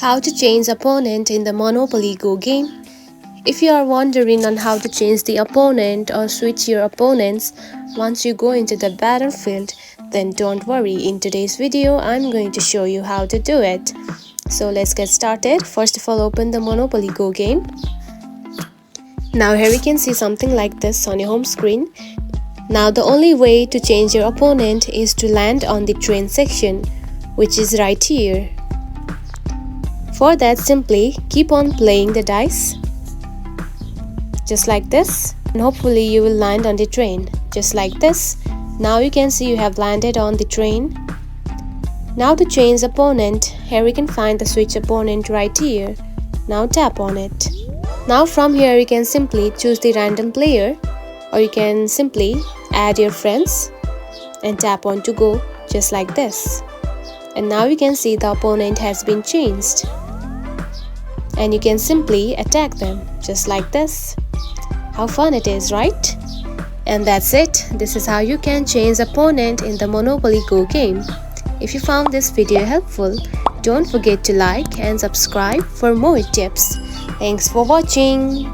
How to change opponent in the Monopoly Go game. If you are wondering on how to change the opponent or switch your opponents once you go into the battlefield, then don't worry, in today's video I'm going to show you how to do it. So let's get started. First of all, open the Monopoly Go game. Now here you can see something like this on your home screen. Now the only way to change your opponent is to land on the train section, which is right here. For that, simply keep on playing the dice, just like this, and hopefully you will land on the train, just like this. Now you can see you have landed on the train. Now to change opponent, here we can find the switch opponent right here. Now tap on it. Now from here you can simply choose the random player, or you can simply add your friends and tap on to go, just like this. And now you can see the opponent has been changed. And you can simply attack them, just like this. How fun it is, right? And that's it. This is how you can change opponent in the Monopoly Go game. If you found this video helpful, don't forget to like and subscribe for more tips. Thanks for watching.